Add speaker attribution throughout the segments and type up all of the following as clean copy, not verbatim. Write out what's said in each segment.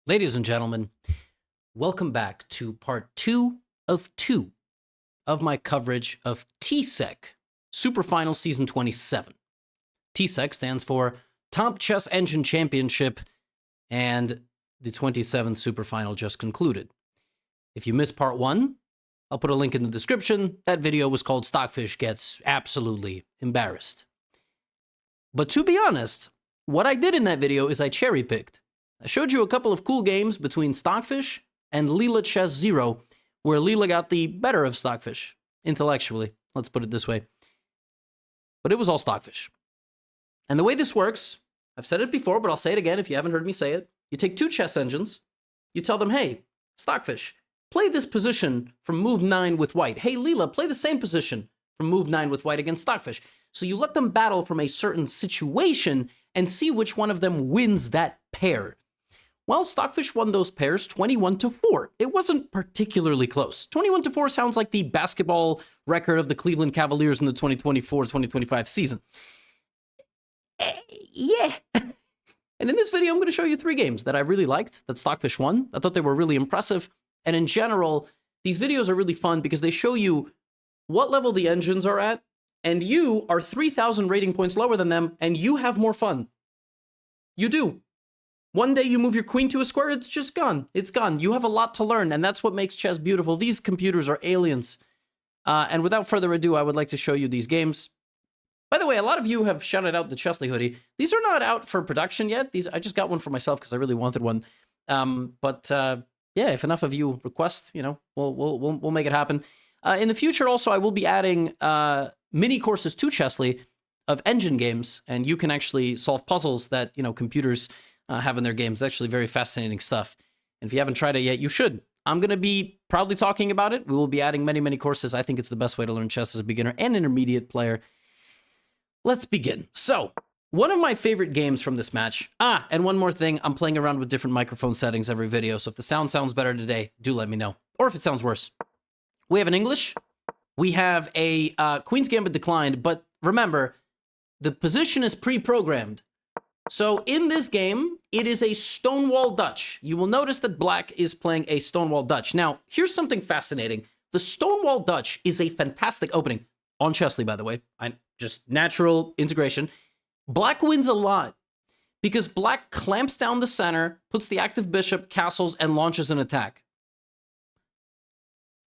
Speaker 1: Ladies and gentlemen, welcome back to part 2 of my coverage of TSEC Super Final Season 27. TSEC stands for Top Chess Engine Championship, and the 27th Super Final just concluded. If you missed part 1, I'll put a link in the description. That video was called Stockfish Gets Absolutely Embarrassed. But to be honest, what I did in that video is I cherry-picked. I showed you a couple of cool games between Stockfish and Leela Chess Zero, where Leela got the better of Stockfish, intellectually, let's put it this way. But it was all Stockfish. And the way this works, I've said it before, but I'll say it again if you haven't heard me say it. You take two chess engines, you tell them, hey, Stockfish, play this position from move 9 with white. Hey, Leela, play the same position from move 9 with white against Stockfish. So you let them battle from a certain situation and see which one of them wins that pair. Well, Stockfish won those pairs 21-4. It wasn't particularly close. 21-4 sounds like the basketball record of the Cleveland Cavaliers in the 2024-2025 season. Yeah. And in this video, I'm going to show you 3 games that I really liked, that Stockfish won. I thought they were really impressive. And in general, these videos are really fun because they show you what level the engines are at, and you are 3,000 rating points lower than them, and you have more fun. You do. One day you move your queen to a square, it's just gone. It's gone. You have a lot to learn, and that's what makes chess beautiful. These computers are aliens. And without further ado, I would like to show you these games. By the way, a lot of you have shouted out the Chesley hoodie. These are not out for production yet. I just got one for myself because I really wanted one. Yeah, if enough of you request, you know, we'll make it happen. In the future, also, I will be adding mini courses to Chesley of engine games, and you can actually solve puzzles that, you know, computers have in their games. It's actually very fascinating stuff. And if you haven't tried it yet, you should. I'm going to be proudly talking about it. We will be adding many, many courses. I think it's the best way to learn chess as a beginner and intermediate player. Let's begin. So, one of my favorite games from this match. And one more thing. I'm playing around with different microphone settings every video. So if the sound sounds better today, do let me know. Or if it sounds worse. We have an English. We have a Queen's Gambit declined. But remember, the position is pre-programmed. So in this game, it is a Stonewall Dutch. You will notice that Black is playing a Stonewall Dutch. Now, here's something fascinating. The Stonewall Dutch is a fantastic opening. On Chesley, by the way. Just natural integration. Black wins a lot because Black clamps down the center, puts the active bishop, castles, and launches an attack.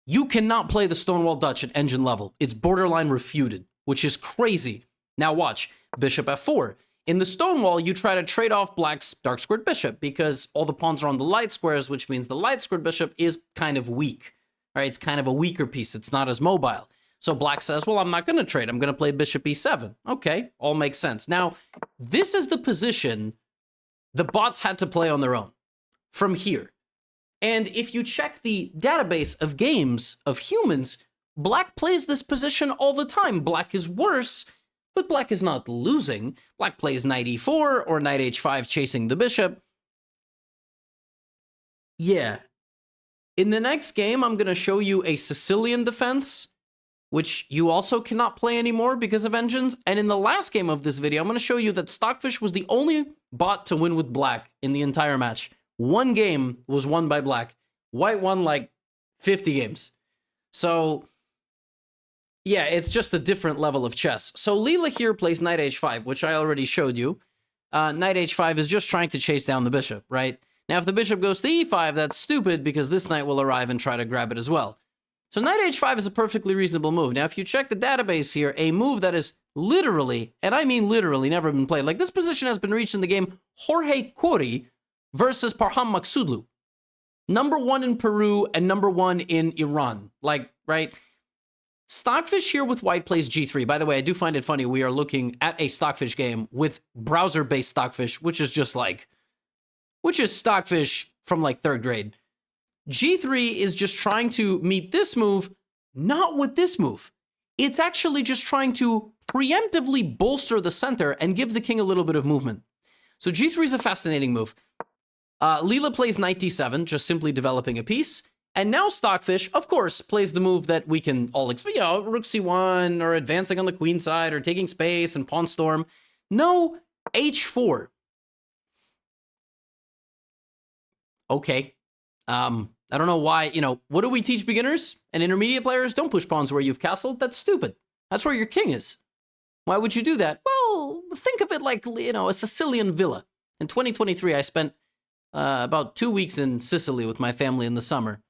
Speaker 1: You cannot play the Stonewall Dutch at engine level. It's borderline refuted, which is crazy. Now watch. Bishop f4. In the Stonewall, you try to trade off Black's dark squared bishop because all the pawns are on the light squares, which means the light squared bishop is kind of weak. All right, it's kind of a weaker piece. It's not as mobile. So Black says, well, I'm not going to trade. I'm going to play bishop e7. Okay, all makes sense. Now, this is the position the bots had to play on their own from here. And if you check the database of games of humans, Black plays this position all the time. Black is worse, but Black is not losing. Black plays knight e4 or knight h5 chasing the bishop. Yeah. In the next game, I'm going to show you a Sicilian defense, which you also cannot play anymore because of engines. And in the last game of this video, I'm going to show you that Stockfish was the only bot to win with Black in the entire match. One game was won by Black. White won like 50 games. So yeah, it's just a different level of chess. So Leela here plays knight h5, which I already showed you. Knight h5 is just trying to chase down the bishop, right? Now, if the bishop goes to e5, that's stupid because this knight will arrive and try to grab it as well. So knight h5 is a perfectly reasonable move. Now, if you check the database here, a move that is literally, and I mean literally, never been played. Like, this position has been reached in the game Jorge Cori versus Parham Maksudlu. #1 in Peru and #1 in Iran. Like, right? Stockfish here with white plays g3. By the way, I do find it funny. We are looking at a Stockfish game with browser-based Stockfish, which is just like, which is Stockfish from like 3rd grade. G3 is just trying to meet this move, not with this move. It's actually just trying to preemptively bolster the center and give the king a little bit of movement. So G3 is a fascinating move. Leela plays knight d7, just simply developing a piece. And now Stockfish, of course, plays the move that we can all expect, you know, rook c1, or advancing on the queen side, or taking space and pawn storm. No, h4. Okay. I don't know why, what do we teach beginners and intermediate players? Don't push pawns where you've castled. That's stupid. That's where your king is. Why would you do that? Well, think of it like, a Sicilian villa. In 2023, I spent about 2 weeks in Sicily with my family in the summer.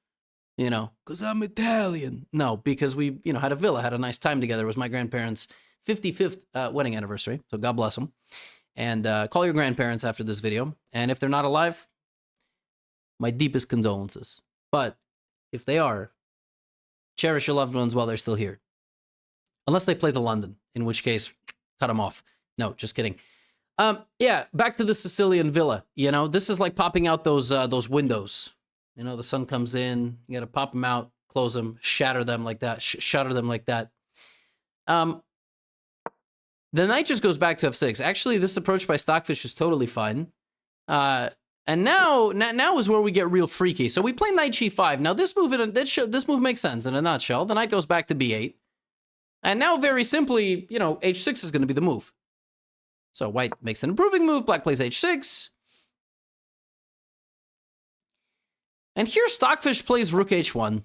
Speaker 1: Because I'm Italian. No, because we, had a villa, had a nice time together. It was my grandparents' 55th wedding anniversary. So God bless them. And call your grandparents after this video. And if they're not alive, my deepest condolences. But if they are, cherish your loved ones while they're still here. Unless they play the London, in which case, cut them off. No, just kidding. Yeah, back to the Sicilian villa. This is like popping out those windows. The sun comes in, you gotta pop them out, close them, shatter them like that, shutter them like that. The knight just goes back to f6. Actually, this approach by Stockfish is totally fine. And now is where we get real freaky. So we play knight g5. Now this move makes sense in a nutshell. The knight goes back to b8. And now very simply, h6 is going to be the move. So white makes an improving move, black plays h6. And here Stockfish plays rook h1.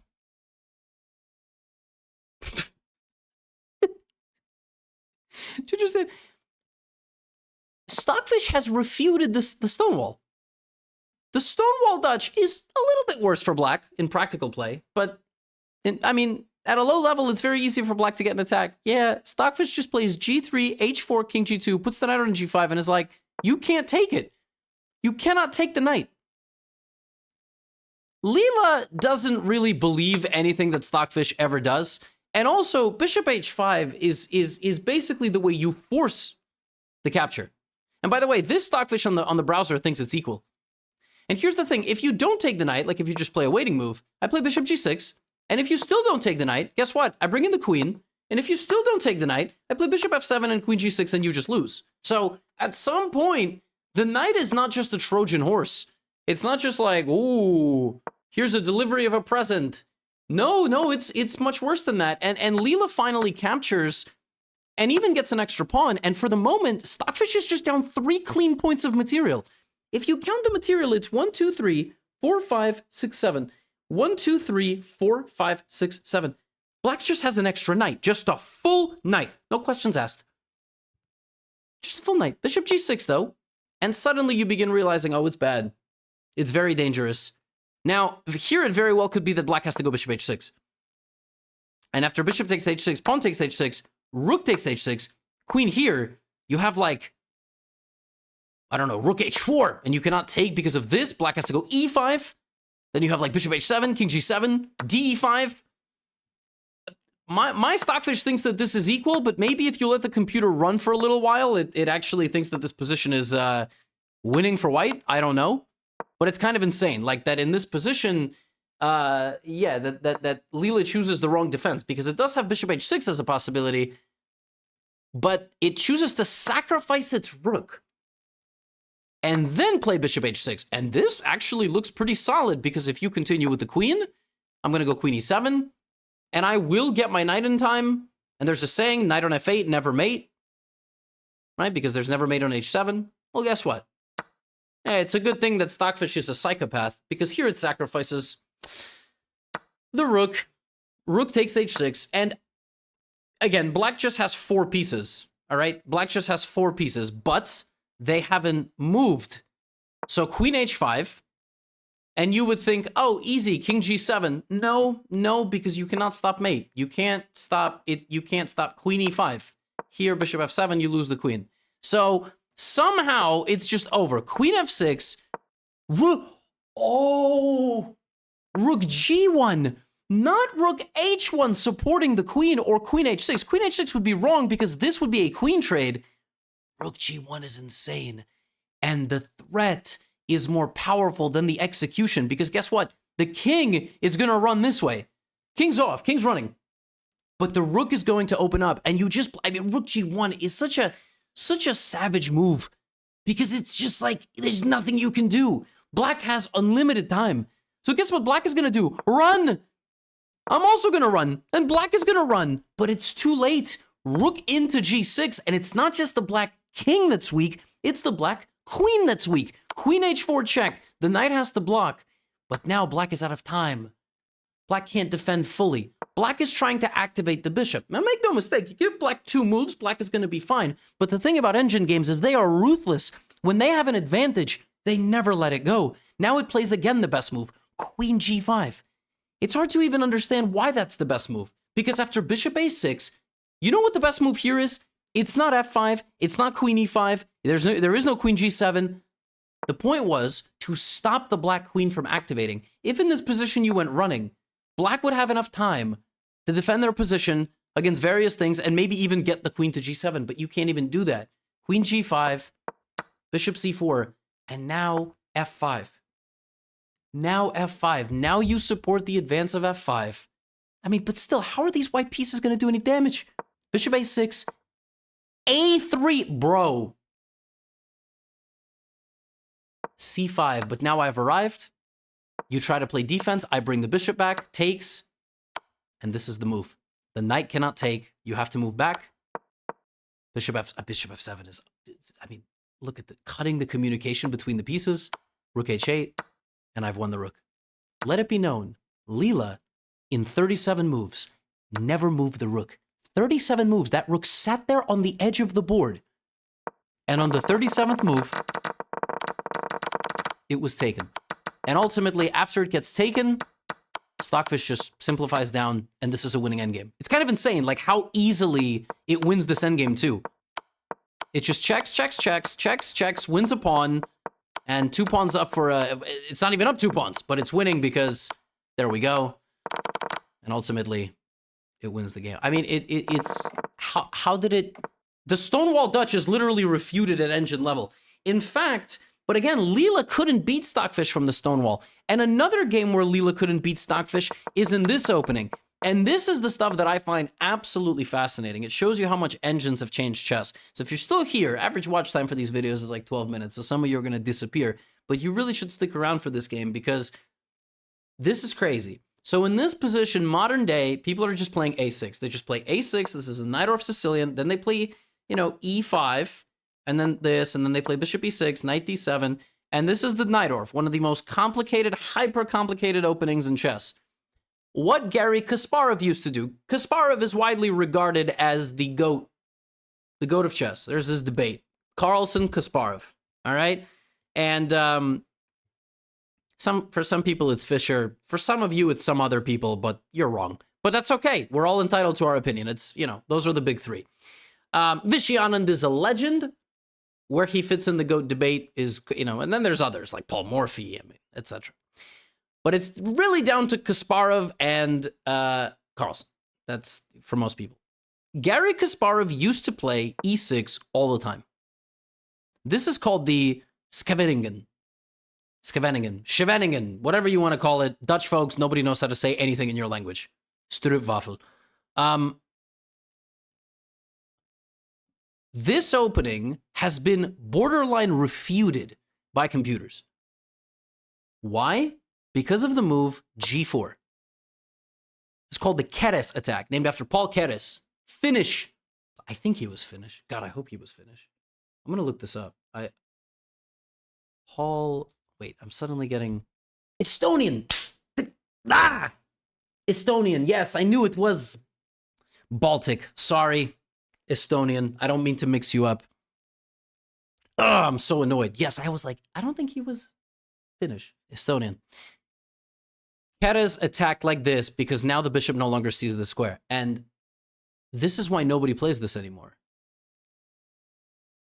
Speaker 1: To understand, Stockfish has refuted the stonewall. The stonewall Dutch is a little bit worse for black in practical play, but at a low level, it's very easy for black to get an attack. Yeah, Stockfish just plays g3, h4, king g2, puts the knight on g5, and is like, you can't take it. You cannot take the knight. Leela doesn't really believe anything that Stockfish ever does. And also, bishop h5 is basically the way you force the capture. And by the way, this Stockfish on the browser thinks it's equal. And here's the thing, if you don't take the knight, like if you just play a waiting move, I play bishop g6, and if you still don't take the knight, guess what? I bring in the queen, and if you still don't take the knight, I play bishop f7 and queen g6, and you just lose. So, at some point, the knight is not just a Trojan horse. It's not just like, ooh, here's a delivery of a present. No, it's much worse than that. And Leela finally captures and even gets an extra pawn, and for the moment, Stockfish is just down 3 clean points of material. If you count the material, it's 1, 2, 3, 4, 5, 6, 7. 1, 2, 3, 4, 5, 6, 7. Black just has an extra knight. Just a full knight. No questions asked. Just a full knight. Bishop g6, though. And suddenly you begin realizing, oh, it's bad. It's very dangerous. Now, here it very well could be that black has to go bishop h6. And after bishop takes h6, pawn takes h6, rook takes h6, queen here, you have like, I don't know, rook h4, and you cannot take because of this. Black has to go e5. Then you have like bishop h7, king g7, d5. My Stockfish thinks that this is equal, but maybe if you let the computer run for a little while, it actually thinks that this position is winning for white. I don't know. But it's kind of insane. Like that in this position, that Leela chooses the wrong defense because it does have bishop h6 as a possibility, but it chooses to sacrifice its rook and then play bishop h6. And this actually looks pretty solid because if you continue with the queen, I'm going to go queen e7, and I will get my knight in time. And there's a saying, knight on f8, never mate, right? Because there's never mate on h7. Well, guess what? Hey, it's a good thing that Stockfish is a psychopath, because here it sacrifices the rook. Rook takes h6, and again, black just has 4 pieces, all right? Black just has 4 pieces, but they haven't moved. So queen h5, and you would think, oh, easy, king g7. No, because you cannot stop mate. You can't stop it. You can't stop queen e5. Here, bishop f7, you lose the queen. So somehow it's just over. Queen f6, rook g1, not rook h1 supporting the queen, or queen h6. Queen h6 would be wrong because this would be a queen trade. Rook g1 is insane. And the threat is more powerful than the execution, because guess what? The king is going to run this way. King's off, king's running. But the rook is going to open up, and rook g1 is such a savage move, because it's just like, there's nothing you can do. Black has unlimited time. So guess what black is going to do? Run! I'm also going to run, and black is going to run, but it's too late. Rook into g6, and it's not just the black king that's weak, it's the black queen that's weak. Queen h4 check. The knight has to block, But now black is out of time. Black can't defend fully. Black is trying to activate the bishop. Now, make no mistake, you give black 2 moves, black is going to be fine. But the thing about engine games is they are ruthless. When they have an advantage, they never let it go. Now it plays again the best move, queen g5. It's hard to even understand why that's the best move. Because after bishop a6, you know what the best move here is? It's not f5, it's not queen e5, there is no queen g7. The point was to stop the black queen from activating. If in this position you went running, black would have enough time to defend their position against various things and maybe even get the queen to g7, but you can't even do that. Queen g5, bishop c4, and now f5. Now f5. Now you support the advance of f5. I mean, but still, how are these white pieces going to do any damage? Bishop a6, a3, bro. c5, but now I've arrived. You try to play defense, I bring the bishop back, takes, and this is the move. The knight cannot take, you have to move back. Bishop f7 is, I mean, look at cutting the communication between the pieces. Rook h8, and I've won the rook. Let it be known, Leela, in 37 moves, never moved the rook. 37 moves, that rook sat there on the edge of the board. And on the 37th move, it was taken. And ultimately, after it gets taken, Stockfish just simplifies down, and this is a winning endgame. It's kind of insane, like how easily it wins this endgame too. It just checks, wins a pawn, and 2 pawns up for a... It's not even up 2 pawns, but it's winning because there we go. And ultimately, it wins the game. I mean, it's... How did it... The Stonewall Dutch is literally refuted at engine level. In fact... But again, Leela couldn't beat Stockfish from the Stonewall. And another game where Leela couldn't beat Stockfish is in this opening. And this is the stuff that I find absolutely fascinating. It shows you how much engines have changed chess. So if you're still here, average watch time for these videos is like 12 minutes. So some of you are going to disappear. But you really should stick around for this game because this is crazy. So in this position, modern day, people are just playing a6. They just play a6. This is a Najdorf Sicilian. Then they play, you know, e5. And then this, and then they play bishop e6, knight d7, and this is the Najdorf, one of the most complicated, hyper-complicated openings in chess. What Garry Kasparov used to do, Kasparov is widely regarded as the GOAT of chess. There's this debate, Carlsen, Kasparov, all right? And for some people it's Fischer, for some of you it's some other people, but you're wrong. But that's okay, we're all entitled to our opinion. It's, you know, those are the big 3. Vishy Anand is a legend. Where he fits in the GOAT debate is, you know, and then there's others like Paul Morphy, I mean, etc. But it's really down to Kasparov and Carlsen. That's for most people. Garry Kasparov used to play e6 all the time. This is called the Scheveningen, whatever you want to call it. Dutch folks, nobody knows how to say anything in your language. Stroopwafel. This opening has been borderline refuted by computers. Why? Because of the move g4. It's called the Keres attack, named after Paul Keres. Finnish. I think he was Finnish. God, I hope he was Finnish. I'm going to look this up. Wait, I'm suddenly getting... Estonian! Estonian, yes, I knew it was Baltic. Sorry. Estonian. I don't mean to mix you up. I'm so annoyed. Yes, I was like, I don't think he was Finnish. Estonian. Keres attacked like this because now the bishop no longer sees the square. And this is why nobody plays this anymore.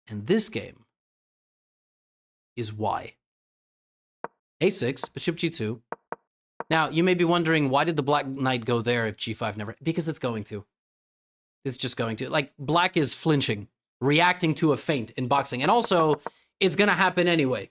Speaker 1: And this game is why. a6, bishop g2. Now, you may be wondering, why did the black knight go there if g5 never... Because it's going to. It's just going to. Like, black is flinching, reacting to a feint in boxing. And also, it's going to happen anyway.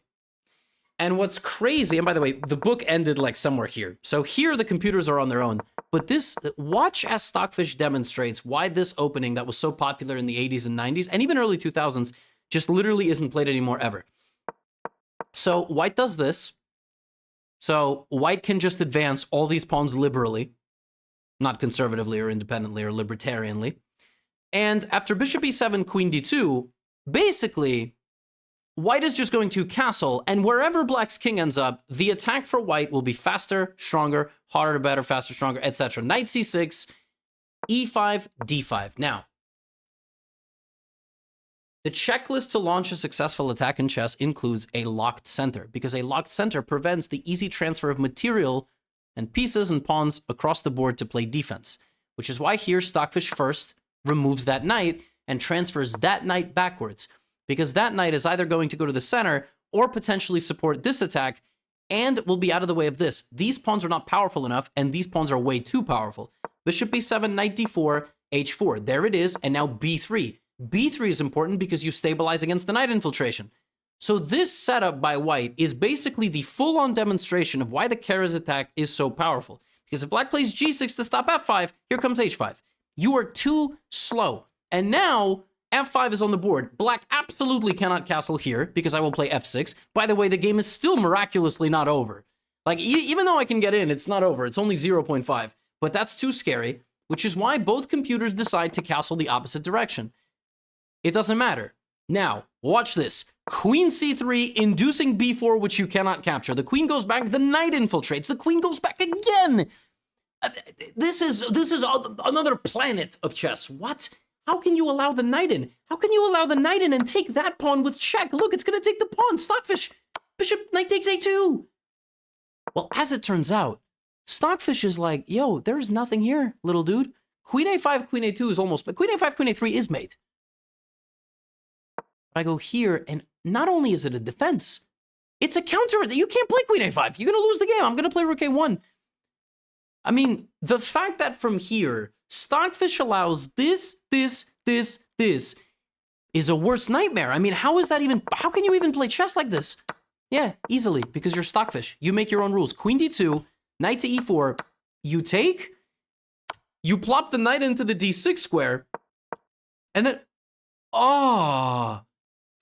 Speaker 1: And what's crazy, and by the way, the book ended like somewhere here. So here, the computers are on their own. But this, watch as Stockfish demonstrates why this opening that was so popular in the 80s and 90s, and even early 2000s, just literally isn't played anymore ever. So white does this. So white can just advance all these pawns liberally. Not conservatively or independently or libertarianly. And after bishop e7, queen d2, basically, white is just going to castle, and wherever black's king ends up, the attack for white will be faster, stronger, harder, better, faster, stronger, etc. Knight c6, e5, d5. Now, the checklist to launch a successful attack in chess includes a locked center, because a locked center prevents the easy transfer of material and pieces and pawns across the board to play defense, which is why here Stockfish first removes that knight and transfers that knight backwards, because that knight is either going to go to the center or potentially support this attack and will be out of the way of this. These pawns are not powerful enough, and these pawns are way too powerful. Bishop b7, knight d4, h4. There it is, and now b3. b3 is important because you stabilize against the knight infiltration. So this setup by white is basically the full-on demonstration of why the Kara's attack is so powerful. Because if black plays g6 to stop f5, here comes h5. You are too slow. And now f5 is on the board. Black absolutely cannot castle here because I will play f6. By the way, the game is still miraculously not over. Like, even though I can get in, it's not over. It's only 0.5. But that's too scary, which is why both computers decide to castle the opposite direction. It doesn't matter. Now, watch this. Queen c3, inducing b4, which you cannot capture. The queen goes back, the knight infiltrates. The queen goes back again. This is another planet of chess. What? How can you allow the knight in? How can you allow the knight in and take that pawn with check? Look, it's going to take the pawn. Stockfish. Bishop, knight takes a2. Well, as it turns out, Stockfish is like, yo, there's nothing here, little dude. Queen a5, queen a2 is almost, but queen a5, queen a3 is mate. I go here, and not only is it a defense, it's a counter. You can't play queen a5. You're going to lose the game. I'm going to play rook a1. I mean, the fact that from here, Stockfish allows this is a worse nightmare. I mean, how can you even play chess like this? Yeah, easily, because you're Stockfish. You make your own rules. Queen d2, knight to e4, you take, you plop the knight into the d6 square, and then,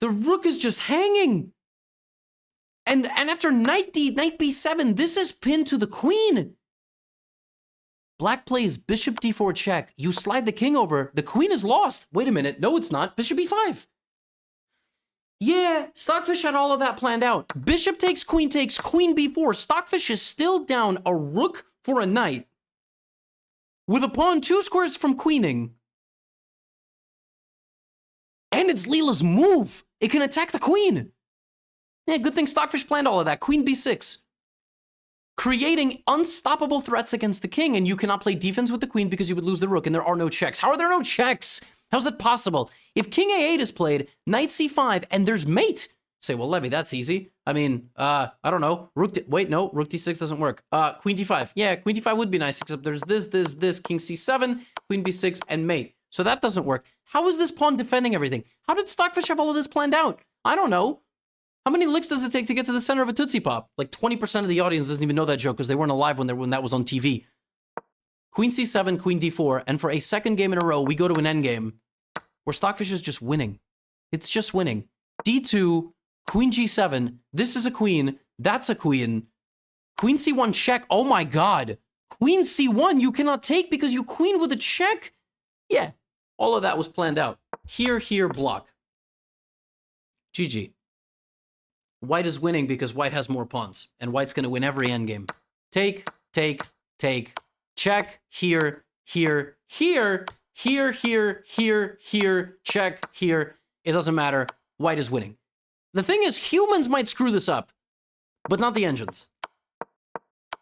Speaker 1: the rook is just hanging. And after knight b7, this is pinned to the queen. Black plays bishop d4 check. You slide the king over. The queen is lost. Wait a minute. No, it's not. Bishop e5. Yeah, Stockfish had all of that planned out. Bishop takes, queen b4. Stockfish is still down a rook for a knight with a pawn 2 squares from queening. And it's Leela's move. It can attack the queen. Yeah, good thing Stockfish planned all of that. Queen b6. Creating unstoppable threats against the king, and you cannot play defense with the queen because you would lose the rook, and there are no checks. How are there no checks? How's that possible? If king a8 is played, knight c5, and there's mate. Say, well, Levy, that's easy. I mean, I don't know. Rook d6 doesn't work. Queen d5. Yeah, queen d5 would be nice, except there's this, king c7, queen b6, and mate. So that doesn't work. How is this pawn defending everything? How did Stockfish have all of this planned out? I don't know. How many licks does it take to get to the center of a Tootsie Pop? Like 20% of the audience doesn't even know that joke because they weren't alive when that was on TV. Queen c7, queen d4, and for a second game in a row, we go to an endgame where Stockfish is just winning. It's just winning. d2, queen g7, this is a queen, that's a queen. Queen c1 check, oh my god. Queen c1 you cannot take because you queen with a check? Yeah, all of that was planned out. Here, block. GG. White is winning because white has more pawns, and white's going to win every endgame. Take, check, here, check, here. It doesn't matter. White is winning. The thing is, humans might screw this up, but not the engines.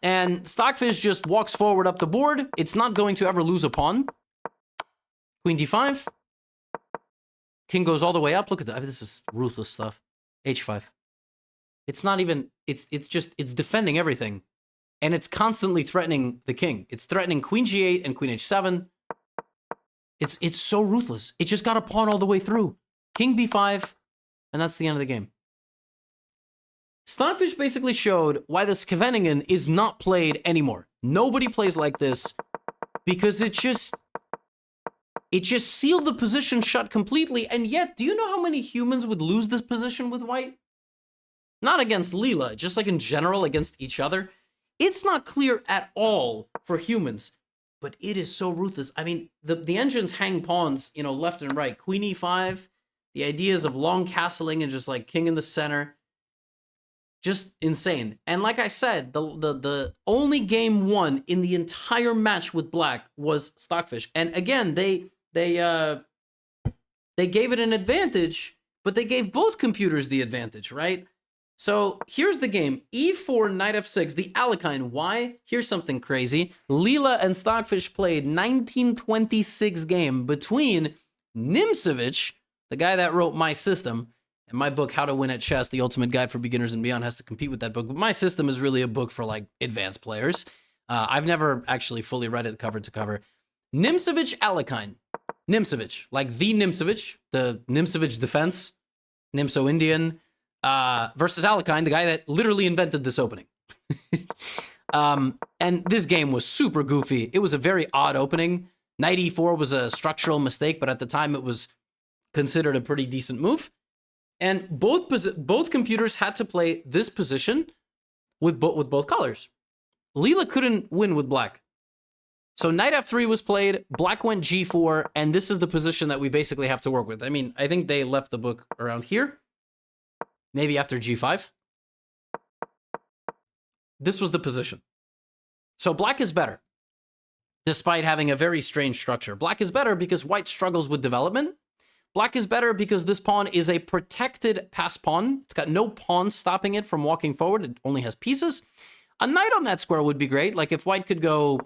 Speaker 1: And Stockfish just walks forward up the board. It's not going to ever lose a pawn. Queen d5. King goes all the way up. Look at that. This is ruthless stuff. h5. It's not even, it's defending everything. And it's constantly threatening the king. It's threatening queen g8 and queen h7. It's so ruthless. It just got a pawn all the way through. King b5, and that's the end of the game. Stockfish basically showed why the Scheveningen is not played anymore. Nobody plays like this because it just sealed the position shut completely. And yet, do you know how many humans would lose this position with white? Not against Leela, just like in general against each other. It's not clear at all for humans, but it is so ruthless. I mean, the engines hang pawns, left and right. Queen e5, The ideas of long castling and just like king in the center, just insane. And like I said, the only game won in the entire match with black was Stockfish. And again, they gave it an advantage, but they gave both computers the advantage, right? So here's the game. E4, knight f6, the Alekhine. Why? Here's something crazy. Leela and Stockfish played 1926 game between Nimcevich, the guy that wrote My System, and my book, How to Win at Chess, The Ultimate Guide for Beginners and Beyond, has to compete with that book. But My System is really a book for like advanced players. I've never actually fully read it cover to cover. Nimcevich Alekhine. Nimcevich, like the Nimcevich, the Nimcevich defense, Nimso-Indian, versus Alekhine, the guy that literally invented this opening. And this game was super goofy. It was a very odd opening. Knight e4 was a structural mistake, but at the time it was considered a pretty decent move. And both computers had to play this position with both colors. Leela couldn't win with black. So knight f3 was played, black went g4, and this is the position that we basically have to work with. I mean, I think they left the book around here. Maybe after g5. This was the position. So black is better, despite having a very strange structure. Black is better because white struggles with development. Black is better because this pawn is a protected pass pawn. It's got no pawns stopping it from walking forward. It only has pieces. A knight on that square would be great. Like if white could go,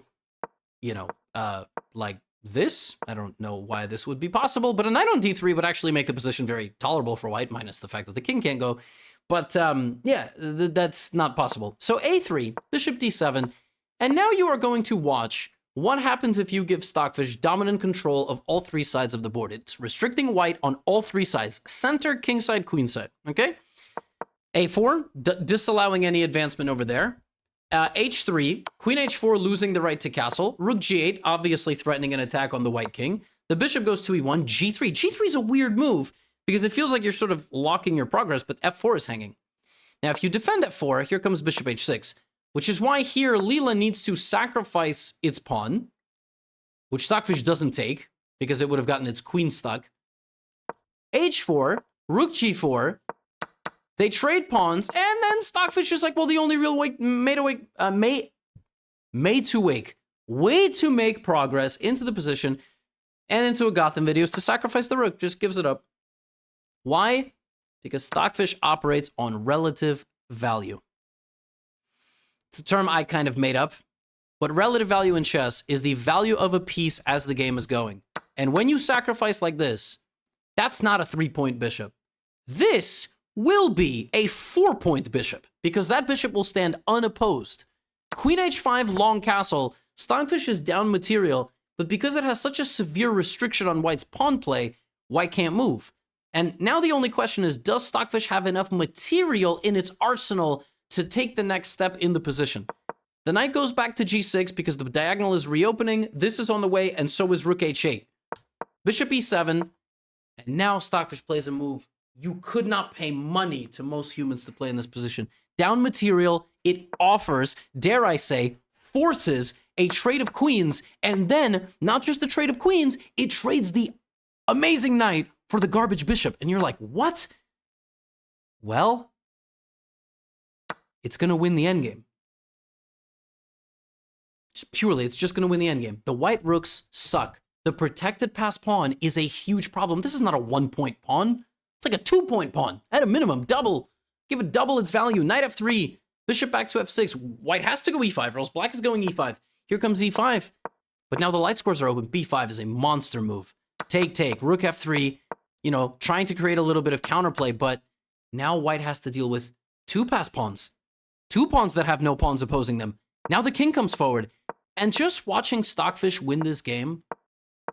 Speaker 1: you know, like this. I don't know why this would be possible, but a knight on d3 would actually make the position very tolerable for white, minus the fact that the king can't go. But yeah, that's not possible. So a3, bishop d7, and now you are going to watch what happens if you give Stockfish dominant control of all three sides of the board. It's restricting white on all three sides, center, king side, queen side, okay? a4, disallowing any advancement over there. H3, queen h4, losing the right to castle. Rook g8, obviously threatening an attack on the white king. The bishop goes to e1, g3. G3 is a weird move because it feels like you're sort of locking your progress, but f4 is hanging. Now, if you defend f4, here comes bishop h6, which is why here Leela needs to sacrifice its pawn, which Stockfish doesn't take because it would have gotten its queen stuck. h4, rook g4, they trade pawns, and then Stockfish is like, well, the only real way way to make progress into the position and into a Gotham video is to sacrifice the rook. Just gives it up. Why? Because Stockfish operates on relative value. It's a term I kind of made up, but relative value in chess is the value of a piece as the game is going. And when you sacrifice like this, that's not a 3-point bishop. This will be a 4-point bishop, because that bishop will stand unopposed. Queen h5, long castle. Stockfish is down material, but because it has such a severe restriction on white's pawn play, white can't move. And now the only question is, does Stockfish have enough material in its arsenal to take the next step in the position? The knight goes back to g6 because the diagonal is reopening. This is on the way, and so is rook h8. Bishop e7, and now Stockfish plays a move you could not pay money to most humans to play in this position. Down material, it offers, dare I say, forces a trade of queens, and then, not just the trade of queens, it trades the amazing knight for the garbage bishop. And you're like, what? Well, it's going to win the endgame. Just purely, it's just going to win the endgame. The white rooks suck. The protected pass pawn is a huge problem. This is not a 1-point pawn. It's like a 2-point pawn. At a minimum, double. Give it double its value. Knight f3. Bishop back to f6. White has to go e5, or else black is going e5. Here comes e5. But now the light squares are open. b5 is a monster move. Take. Rook f3. You know, trying to create a little bit of counterplay, but now white has to deal with 2 pass pawns. 2 pawns that have no pawns opposing them. Now the king comes forward. And just watching Stockfish win this game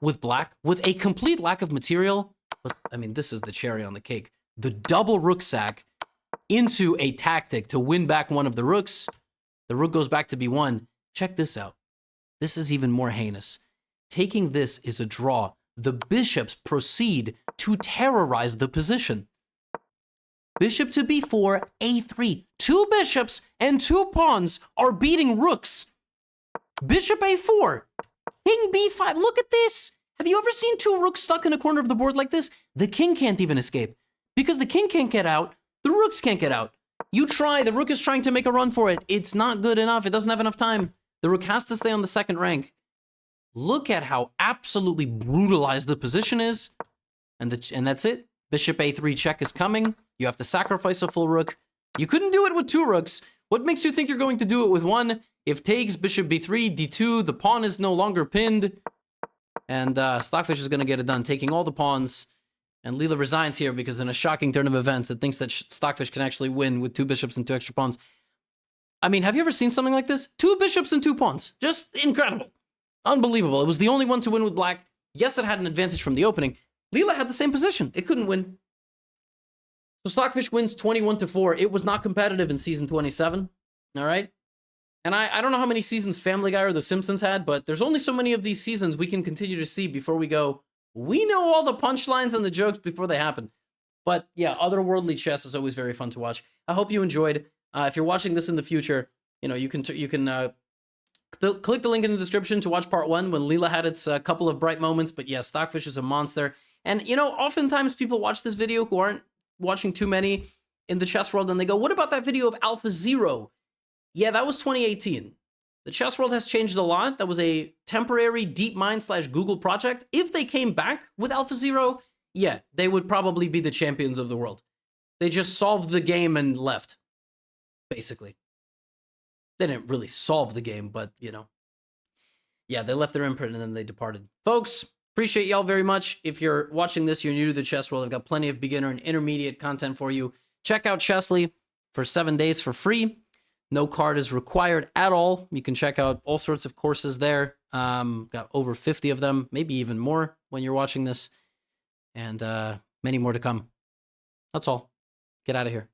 Speaker 1: with black, with a complete lack of material, but I mean, this is the cherry on the cake. The double rook sack into a tactic to win back one of the rooks. The rook goes back to b1. Check this out. This is even more heinous. Taking this is a draw. The bishops proceed to terrorize the position. Bishop to b4, a3. 2 bishops and 2 pawns are beating rooks. Bishop a4. King b5. Look at this. Have you ever seen two rooks stuck in a corner of the board like this? The king can't even escape. Because the king can't get out, the rooks can't get out. You try, the rook is trying to make a run for it. It's not good enough. It doesn't have enough time. The rook has to stay on the second rank. Look at how absolutely brutalized the position is. And that's it. Bishop a3 check is coming. You have to sacrifice a full rook. You couldn't do it with two rooks. What makes you think you're going to do it with one? If takes, bishop b3, d2, the pawn is no longer pinned. And Stockfish is going to get it done, taking all the pawns. And Leela resigns here because in a shocking turn of events, it thinks that Stockfish can actually win with two bishops and two extra pawns. I mean, have you ever seen something like this? Two bishops and two pawns. Just incredible. Unbelievable. It was the only one to win with black. Yes, it had an advantage from the opening. Leela had the same position. It couldn't win. So Stockfish wins 21-4. It was not competitive in season 27. All right? And I don't know how many seasons Family Guy or The Simpsons had, but there's only so many of these seasons we can continue to see before we go, we know all the punchlines and the jokes before they happen. But yeah, otherworldly chess is always very fun to watch. I hope you enjoyed. If you're watching this in the future, you know, you can click the link in the description to watch part 1 when Leela had its couple of bright moments. But yeah, Stockfish is a monster. And, you know, oftentimes people watch this video who aren't watching too many in the chess world, and they go, what about that video of Alpha Zero? Yeah, that was 2018. The chess world has changed a lot. That was a temporary DeepMind / Google project. If they came back with AlphaZero, yeah, they would probably be the champions of the world. They just solved the game and left, basically. They didn't really solve the game, but, you know. Yeah, they left their imprint and then they departed. Folks, appreciate y'all very much. If you're watching this, you're new to the chess world, I've got plenty of beginner and intermediate content for you. Check out Chessly for 7 days for free. No card is required at all. You can check out all sorts of courses there. Got over 50 of them, maybe even more when you're watching this. And many more to come. That's all. Get out of here.